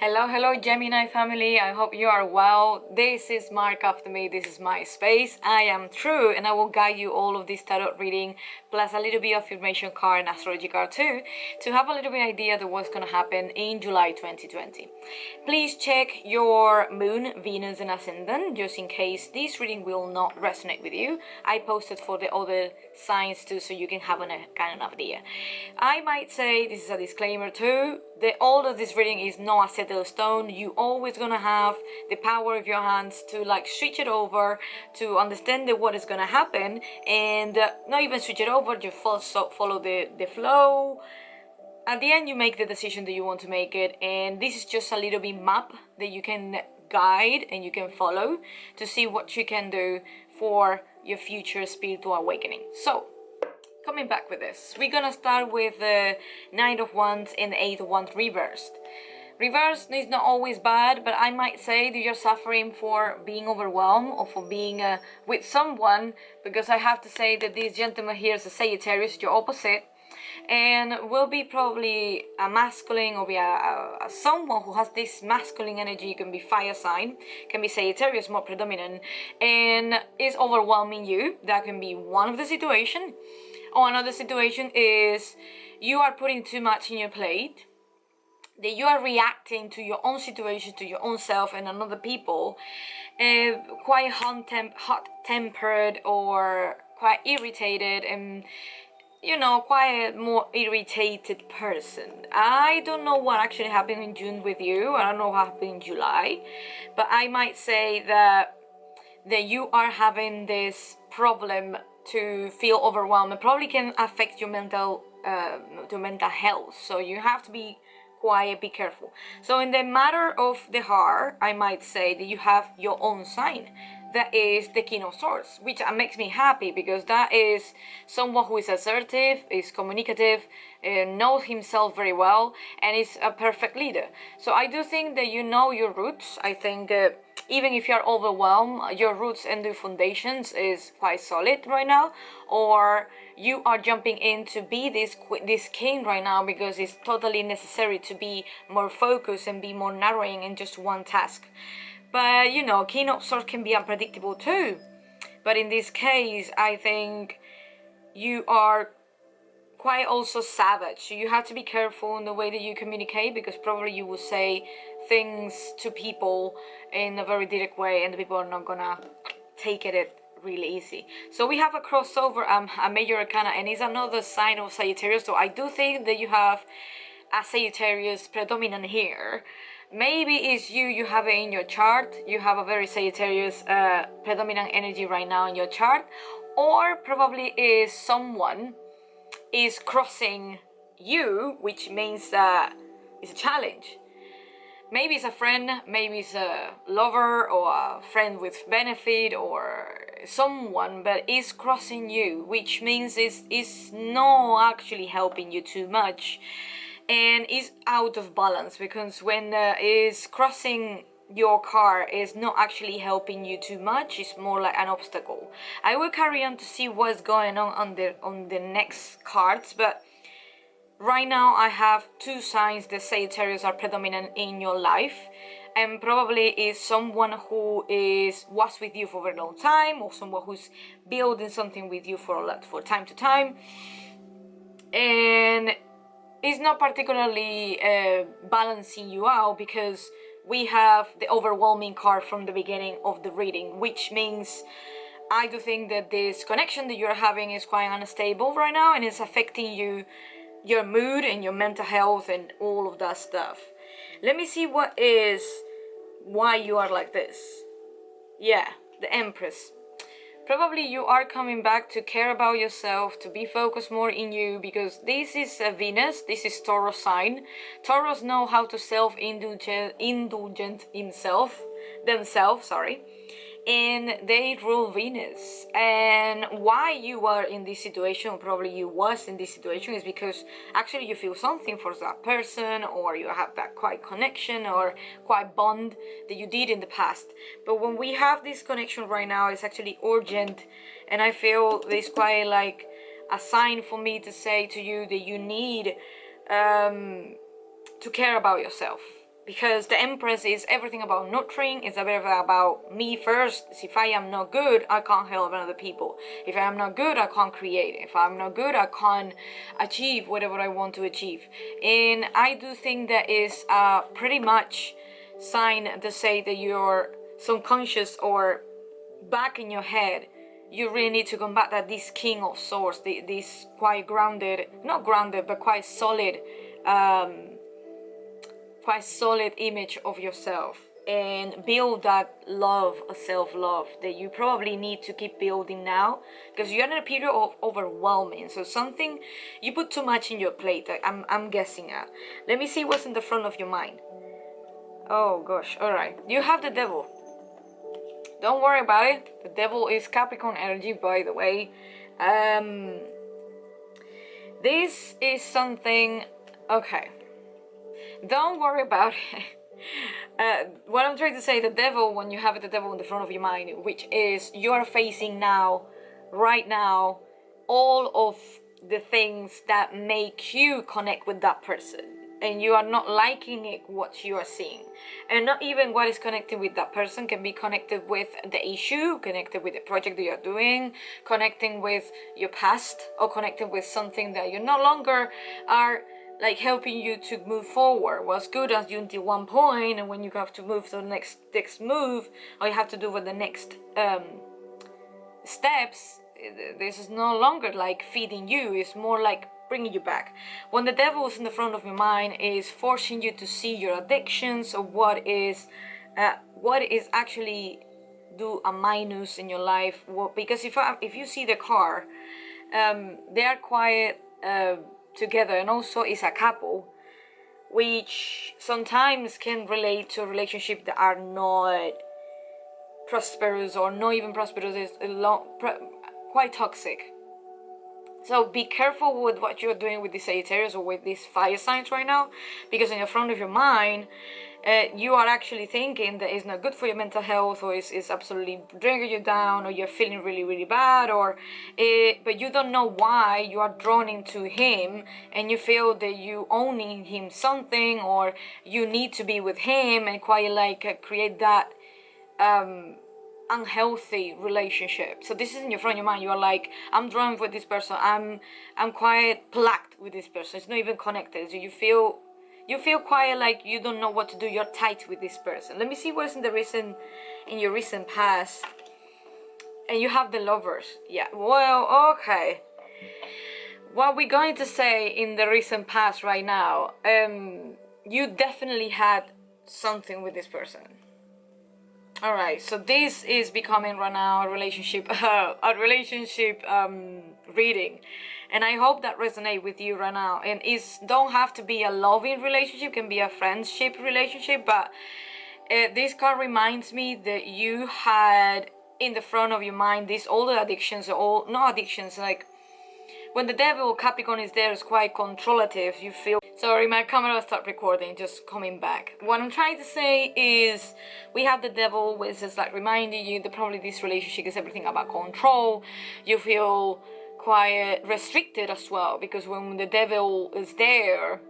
Hello Gemini family, I hope you are well. This is Mark after me, this is my space. I am True and I will guide you all of this tarot reading plus a little bit of affirmation card and astrology card too to have a little bit idea of what's going to happen in July 2020. Please check your moon, Venus and ascendant just in case this reading will not resonate with you. I posted for the other signs too so you can have a kind of idea. I might say, this is a disclaimer too, all of this reading is not a settled stone. You always gonna have the power of your hands to like switch it over, to understand what is gonna happen, and not even switch it over, just follow the flow. At the end you make the decision that you want to make it, and this is just a little bit map that you can guide and you can follow to see what you can do for your future spiritual awakening. So coming back with this, we're gonna start with the Nine of Wands and the Eight of Wands reversed. Reversed is not always bad, but I might say that you're suffering for being overwhelmed or for being with someone, because I have to say that this gentleman here is a Sagittarius, your opposite, and will be probably a masculine or be a someone who has this masculine energy. Can be fire sign, can be Sagittarius more predominant, and is overwhelming you. That can be one of the situation. Or another situation is you are putting too much in your plate, that you are reacting to your own situation, to your own self and another people, quite hot-tempered or quite irritated, and you know, quite a more irritated person. I don't know what actually happened in June with you. I don't know what happened in July, but I might say that you are having this problem to feel overwhelmed. It probably can affect your mental health, so you have to be quiet, be careful. So in the matter of the heart, I might say that you have your own sign, that is the King of Swords, which makes me happy because that is someone who is assertive, is communicative, knows himself very well, and is a perfect leader. So I do think that you know your roots. I think even if you're overwhelmed, your roots and the foundations is quite solid right now, or you are jumping in to be this king right now because it's totally necessary to be more focused and be more narrowing in just one task. But you know, King of Swords can be unpredictable too. But in this case, I think you are quite also savage. So you have to be careful in the way that you communicate, because probably you will say things to people in a very direct way and the people are not gonna take it really easy. So we have a crossover, a major arcana, and it's another sign of Sagittarius. So I do think that you have a Sagittarius predominant here. Maybe it's you have it in your chart, you have a very Sagittarius predominant energy right now in your chart, or probably is someone is crossing you, which means that it's a challenge. Maybe it's a friend, maybe it's a lover or a friend with benefit or someone, but is crossing you, which means it's not actually helping you too much and is out of balance, because when is crossing your car is not actually helping you too much, it's more like an obstacle. I will carry on to see what's going on the next cards, but right now I have two signs that Sagittarius are predominant in your life, and probably is someone who was with you for a very long time, or someone who's building something with you for time to time, and is not particularly balancing you out, because we have the overwhelming card from the beginning of the reading, which means I do think that this connection that you're having is quite unstable right now, and it's affecting you, your mood and your mental health and all of that stuff. Let me see why you are like this. Yeah, the Empress. Probably you are coming back to care about yourself, to be focused more in you, because this is a Venus, this is Taurus sign. Taurus know how to indulgent themselves, sorry, and they rule Venus. And why you are in this situation, or probably you was in this situation, is because actually you feel something for that person, or you have that quite connection or quite bond that you did in the past. But when we have this connection right now, it's actually urgent, and I feel this quite like a sign for me to say to you that you need to care about yourself, because the Empress is everything about nurturing. It's a bit about me first. If I am not good, I can't help other people. If I am not good, I can't create. If I'm not good, I can't achieve whatever I want to achieve. And I do think that is pretty much sign to say that you're subconscious or back in your head, you really need to combat that this King of Swords, this quite grounded, not grounded, but quite solid image of yourself, and build that love, a self-love that you probably need to keep building now, because you're in a period of overwhelming. So something you put too much in your plate, I'm guessing at. Let me see what's in the front of your mind. Oh gosh, all right, you have the Devil. Don't worry about it. The Devil is Capricorn energy, by the way. This is something, okay, don't worry about it. What I'm trying to say, the Devil, when you have the Devil in the front of your mind, which is you're facing now, right now, all of the things that make you connect with that person, and you are not liking it, what you are seeing, and not even what is connected with that person, can be connected with the issue, connected with the project that you're doing, connecting with your past, or connecting with something that you no longer are like helping you to move forward. Was good as you until one point, and when you have to move to the next move, or you have to do with the next steps, this is no longer like feeding you, it's more like bringing you back. When the Devil is in the front of your mind, is forcing you to see your addictions, or what is actually do a minus in your life. Well, because if you see the car, they are quite together, and also it's a couple, which sometimes can relate to a relationship that are not prosperous, or not even prosperous, is quite toxic. So be careful with what you're doing with these Sagittarius or with these fire signs right now, because in the front of your mind, you are actually thinking that it's not good for your mental health, or it's absolutely bringing you down, or you're feeling really, really bad, or but you don't know why you are drawn into him, and you feel that you owning him something, or you need to be with him, and quite like create that unhealthy relationship. So this is in your front of your mind. You are like, I'm drawn with this person, I'm quite plugged with this person, it's not even connected. So you feel quite like you don't know what to do, you're tight with this person. Let me see what's in your recent past. And you have the Lovers. Yeah, well, okay, what we're going to say in the recent past right now, you definitely had something with this person. Alright, so this is becoming right now a relationship reading, and I hope that resonates with you right now. And it don't have to be a loving relationship, can be a friendship relationship, but this card reminds me that you had in the front of your mind these older addictions, or not addictions, like when the Devil Capricorn is there, it's quite controlative. You feel, sorry, my camera stopped recording, just coming back. What I'm trying to say is, we have the Devil, which is like reminding you that probably this relationship is everything about control. You feel quite restricted as well, because when the Devil is there,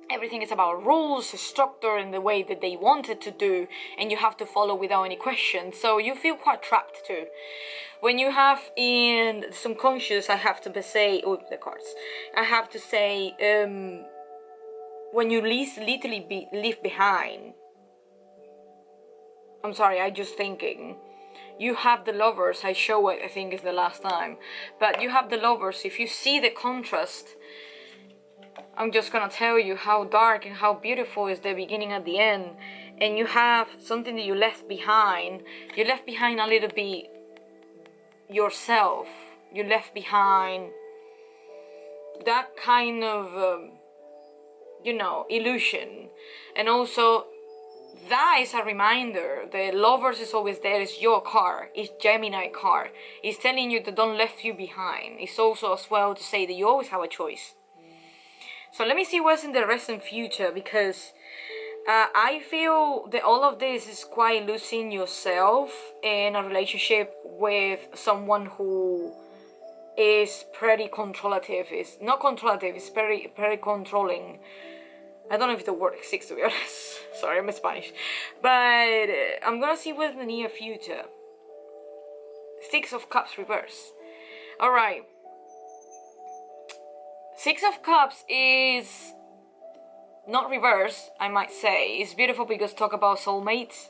everything is about rules, structure, and the way that they want it to do, and you have to follow without any question. So you feel quite trapped too. When you have in subconscious, I have to say, oh, the cards, I have to say, when you literally leave behind, I'm sorry, I just thinking, you have the Lovers. I show it, I think is the last time, but you have the Lovers. If you see the contrast, I'm just gonna tell you how dark and how beautiful is the beginning at the end. And you have something that you left behind. You left behind a little bit yourself. You left behind that kind of illusion. And also that is a reminder. The Lovers is always there. It's your card. It's Gemini card. It's telling you that don't left you behind. It's also as well to say that you always have a choice. So let me see what's in the recent future, because I feel that all of this is quite losing yourself in a relationship with someone who is pretty controlative. It's not controlative, it's very, very controlling. I don't know if the word exists, to be honest. Sorry, I'm Spanish. But I'm gonna see what's in the near future. Six of Cups reverse. Alright. Six of Cups is not reverse, I might say. It's beautiful because talk about soulmates.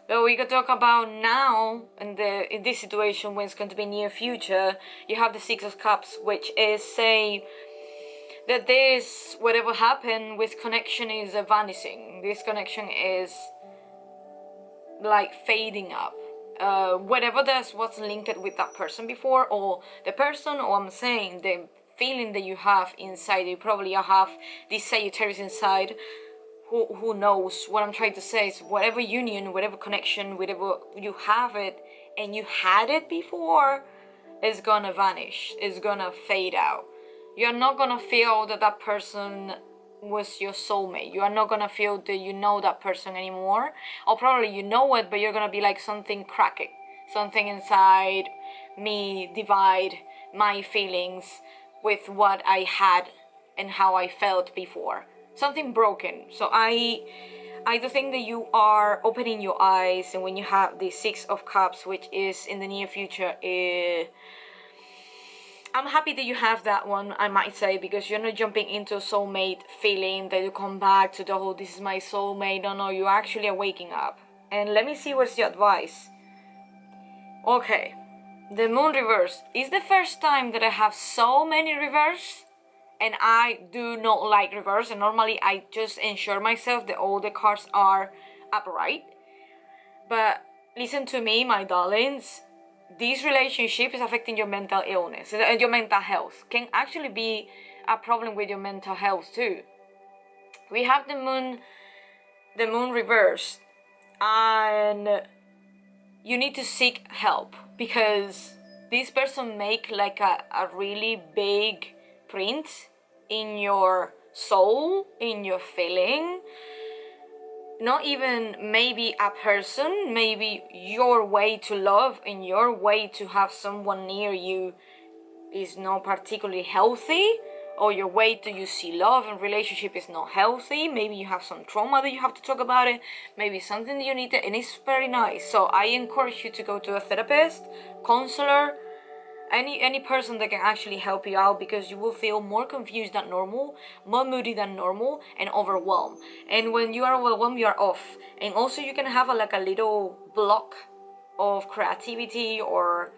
But we could talk about now in this situation when it's going to be near future. You have the Six of Cups, which is say that this whatever happened with connection is vanishing. This connection is like fading up. Whatever that was linked with that person before, or the person, or I'm saying the feeling that you have inside. You probably have this Sagittarius inside. Who knows? What I'm trying to say is whatever union, whatever connection, whatever you have it and you had it before, is gonna vanish. It's gonna fade out. You're not gonna feel that that person was your soulmate. You are not gonna feel that you know that person anymore. Or probably you know it, but you're gonna be like something cracking. Something inside me divide my feelings with what I had and how I felt before. Something broken. So I do think that you are opening your eyes, and when you have the Six of Cups, which is in the near future, I'm happy that you have that one, I might say, because you're not jumping into a soulmate feeling that you come back to the whole this is my soulmate. No, you actually are waking up. And let me see what's your advice. Okay, the Moon reverse is the first time that I have so many reverse. And I do not like reverse, and normally I just ensure myself that all the cards are upright. But listen to me, my darlings, this relationship is affecting your mental illness, your mental health. Can actually be a problem with your mental health too. We have the moon reversed, and you need to seek help because this person make like a really big print in your soul, in your feeling. Not even maybe a person, maybe your way to love and your way to have someone near you is not particularly healthy, or your way to you see love and relationship is not healthy. Maybe you have some trauma that you have to talk about it, maybe something that you need to, and it's very nice. So I encourage you to go to a therapist, counselor, any person that can actually help you out, because you will feel more confused than normal, more moody than normal, and overwhelmed. And when you are overwhelmed, you are off. And also you can have like a little block of creativity, or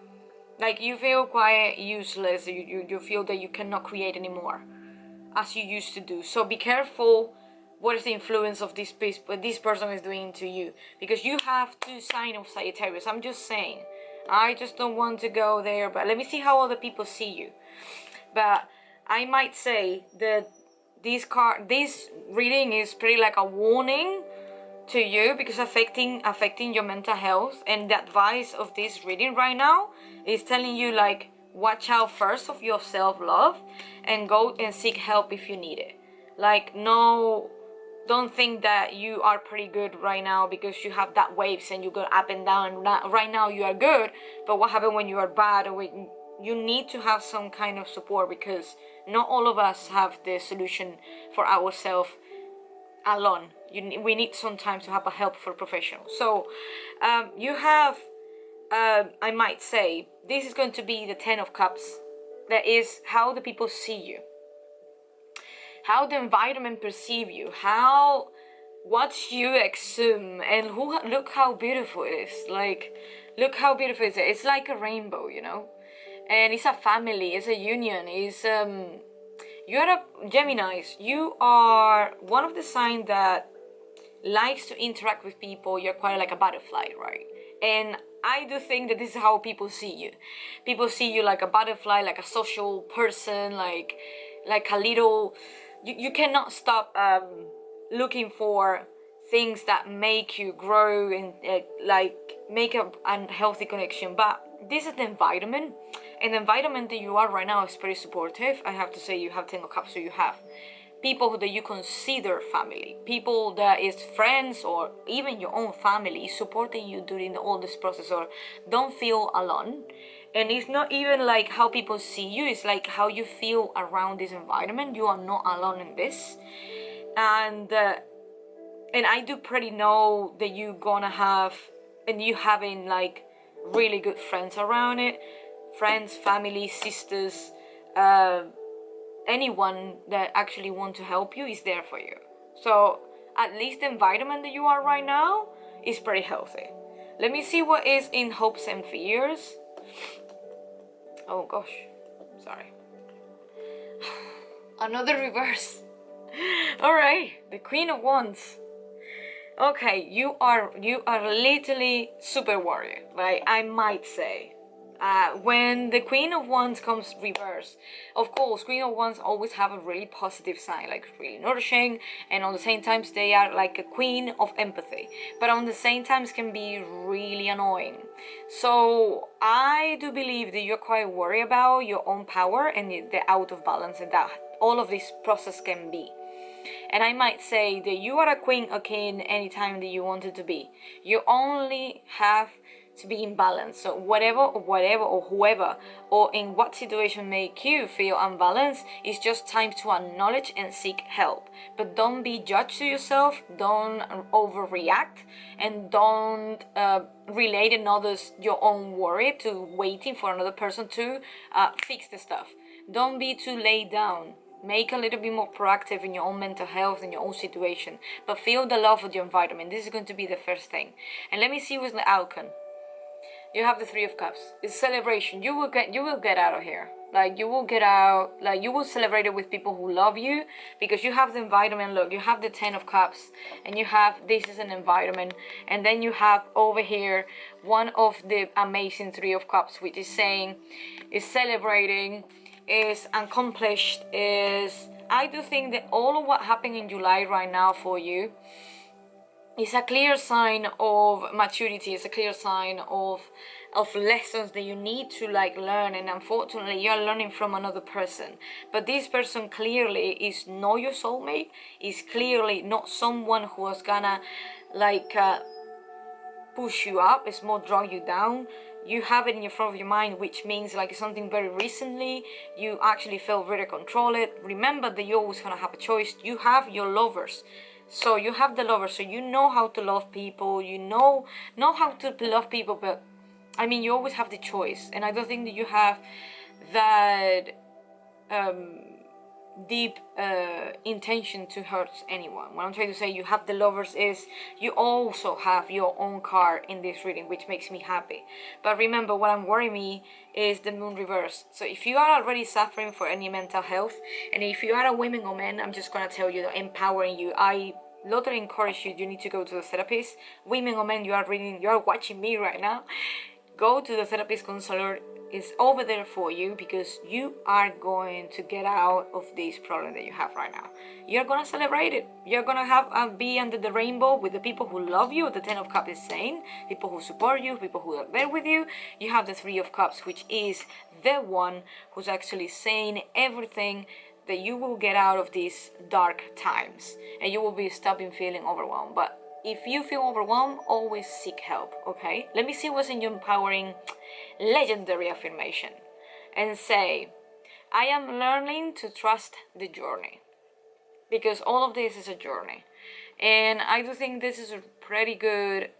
like you feel quite useless. You feel that you cannot create anymore as you used to do. So be careful what is the influence of this piece, what this person is doing to you, because you have two signs of Sagittarius. I'm just saying, I just don't want to go there, but let me see how other people see you. But I might say that this reading is pretty like a warning to you, because affecting your mental health. And the advice of this reading right now is telling you like, watch out first of your self-love and go and seek help if you need it. Like, no, don't think that you are pretty good right now because you have that waves and you go up and down. Right now you are good, but what happens when you are bad? Or when you need to have some kind of support, because not all of us have the solution for ourselves alone. We need sometimes to have a helpful professional. So you have, I might say, this is going to be the 10 of Cups. That is how the people see you, how the environment perceive you, how what you assume, and look how beautiful it is. Like, look how beautiful it is. It's like a rainbow, you know, and it's a family, it's a union. It's you're a Geminis. You are one of the signs that likes to interact with people. You're quite like a butterfly, right? And I do think that this is how people see you. People see you like a butterfly, like a social person, like a little. You cannot stop looking for things that make you grow and like make a healthy connection. But this is the environment, and the environment that you are right now is pretty supportive. I have to say, you have 10 of Cups, so you have people that you consider family, people that is friends or even your own family supporting you during all this process, or don't feel alone. And it's not even like how people see you, it's like how you feel around this environment. You are not alone in this. And and I do pretty know that you're gonna have, and you having like really good friends around it, friends, family, sisters, anyone that actually want to help you is there for you. So at least the environment that you are right now is pretty healthy. Let me see what is in hopes and fears. Oh gosh, sorry. Another reverse. All right, the Queen of Wands. Okay, you are literally super worried, right? I might say. When the Queen of Wands comes reverse, of course, Queen of Wands always have a really positive sign, like really nourishing, and on the same times they are like a queen of empathy, but on the same times can be really annoying. So I do believe that you're quite worried about your own power and the out of balance and that all of this process can be. And I might say that you are a queen or king anytime that you wanted to be. You only have to be in balance. So whatever or whoever or in what situation make you feel unbalanced, it's just time to acknowledge and seek help. But don't be judged to yourself, don't overreact, and don't relate in others your own worry to waiting for another person to fix the stuff. Don't be too laid down. Make a little bit more proactive in your own mental health and your own situation. But feel the love of your environment. This is going to be the first thing. And let me see what's the outcome. You have the Three of Cups. It's celebration. You will get out of here. Like you will get out. Like you will celebrate it with people who love you, because you have the environment. Look, you have the Ten of Cups, and you have this is an environment, and then you have over here one of the amazing Three of Cups, which is saying, is celebrating, is accomplished, is. I do think that all of what happened in July right now for you is a clear sign of maturity. It's a clear sign of lessons that you need to like learn, and unfortunately you are learning from another person. But this person clearly is not your soulmate, is clearly not someone who is gonna like push you up. It's more draw you down. You have it in your front of your mind, which means like something very recently you actually felt very controlled. Remember that you're always gonna have a choice. You have your lovers. So you have the lover, so you know how to love people, you know how to love people, but I mean you always have the choice, and I don't think that you have that deep intention to hurt anyone. What I'm trying to say, you have the lovers is you also have your own card in this reading, which makes me happy. But remember, what I'm worrying me is the moon reverse. So if you are already suffering for any mental health, and if you are a woman or man, I'm just gonna tell you that empowering you. I literally encourage you need to go to the therapist. Women or men, you are watching me right now, go to the therapist. Counselor is over there for you, because you are going to get out of this problem that you have right now. You're gonna celebrate it. You're gonna have be under the rainbow with the people who love you. The Ten of Cups is saying people who support you, people who are there with you. You have the Three of Cups, which is the one who's actually saying everything that you will get out of these dark times, and you will be stopping feeling overwhelmed. But if you feel overwhelmed, always seek help, okay? Let me see what's in your empowering legendary affirmation, and say, I am learning to trust the journey, because all of this is a journey. And I do think this is a pretty good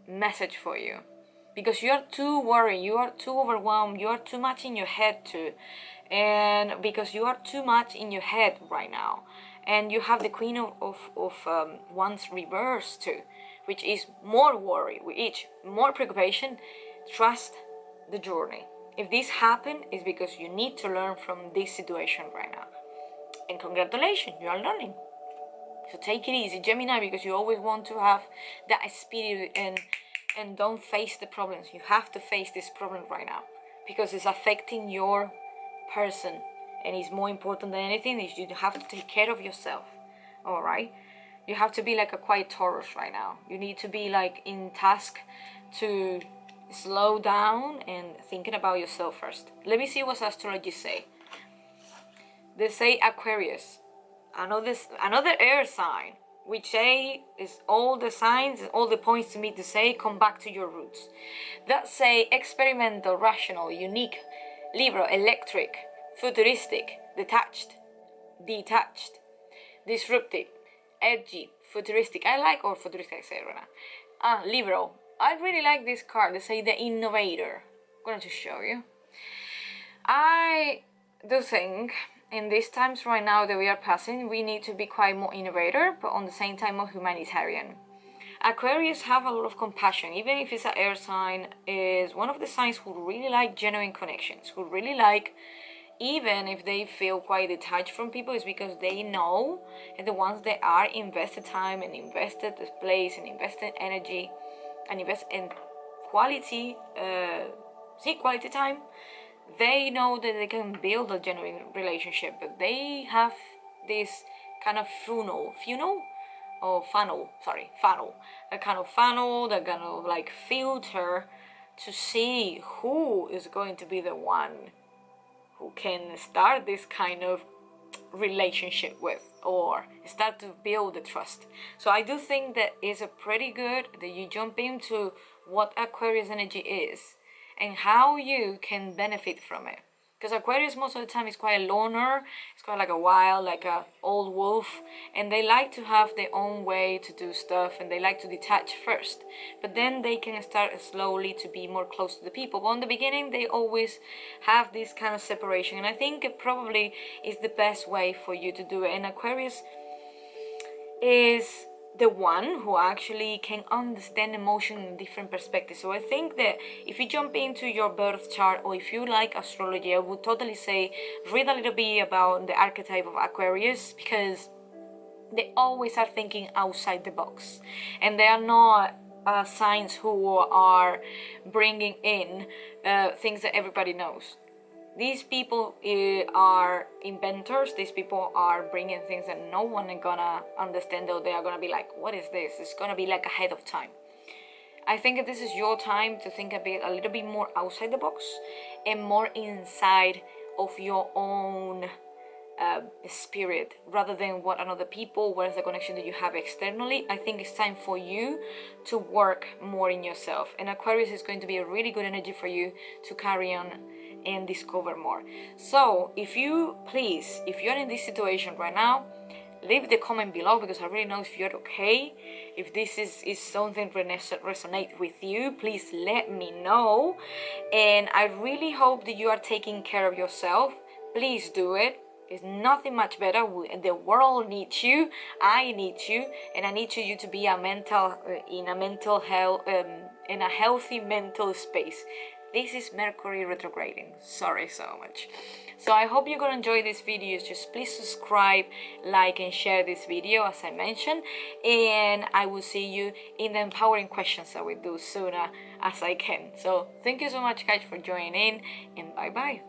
message for you, because you are too worried, you are too overwhelmed, you are too much in your head too, and because you are too much in your head right now, and you have the Queen of Wands reverse too, which is more worry with each, more preoccupation. Trust the journey. If this happened, it's because you need to learn from this situation right now, and congratulations, you are learning. So take it easy, Gemini, because you always want to have that spirit and don't face the problems. You have to face this problem right now, because it's affecting your person, and it's more important than anything is you have to take care of yourself. All right, you have to be like a quiet Taurus right now. You need to be like in task to slow down and thinking about yourself first. Let me see what astrology say. They say Aquarius, another air sign, which say is all the signs, all the points to me to say come back to your roots. That say experimental, rational, unique, Libra, electric, futuristic, detached, disruptive, edgy, futuristic. I like, or futuristic I say it right now. Liberal. I really like this card. They say the innovator. I'm going to show you. I do think in these times right now that we are passing, we need to be quite more innovator, but on the same time more humanitarian. Aquarius have a lot of compassion, even if it's an air sign, is one of the signs who really like genuine connections, who really like, even if they feel quite detached from people, is because they know, and the ones that are invested time and invested the place and invested energy and invest in quality, quality time, they know that they can build a genuine relationship, but they have this kind of funnel, a kind of funnel, that kind of like filter to see who is going to be the one who can start this kind of relationship with, or start to build the trust. So I do think that it's a pretty good that you jump into what Aquarius energy is and how you can benefit from it. Because Aquarius most of the time is quite a loner, it's quite like a wild, like a old wolf, and they like to have their own way to do stuff, and they like to detach first. But then they can start slowly to be more close to the people. But in the beginning, they always have this kind of separation, and I think it probably is the best way for you to do it. And Aquarius is the one who actually can understand emotion in different perspectives. So I think that if you jump into your birth chart, or if you like astrology, I would totally say read a little bit about the archetype of Aquarius, because they always are thinking outside the box, and they are not signs who are bringing in things that everybody knows. These people are inventors. These people are bringing things that no one is gonna understand, though they are gonna be like, what is this? It's gonna be like ahead of time. I think that this is your time to think a little bit more outside the box and more inside of your own spirit, rather than what another people, what is the connection that you have externally. I think it's time for you to work more in yourself, and Aquarius is going to be a really good energy for you to carry on and discover more. So if you're in this situation right now, leave the comment below, because I really know if you're okay. If this is something resonate with you, please let me know. And I really hope that you are taking care of yourself. Please do it. It's nothing much better. The world needs you. I need you, and I need you to be in a mental health, in a healthy mental space. This is Mercury retrograding. Sorry so much. So I hope you're gonna enjoy this video. Just please subscribe, like, and share this video, as I mentioned. And I will see you in the empowering questions that we do sooner as I can. So thank you so much, guys, for joining in, and bye bye.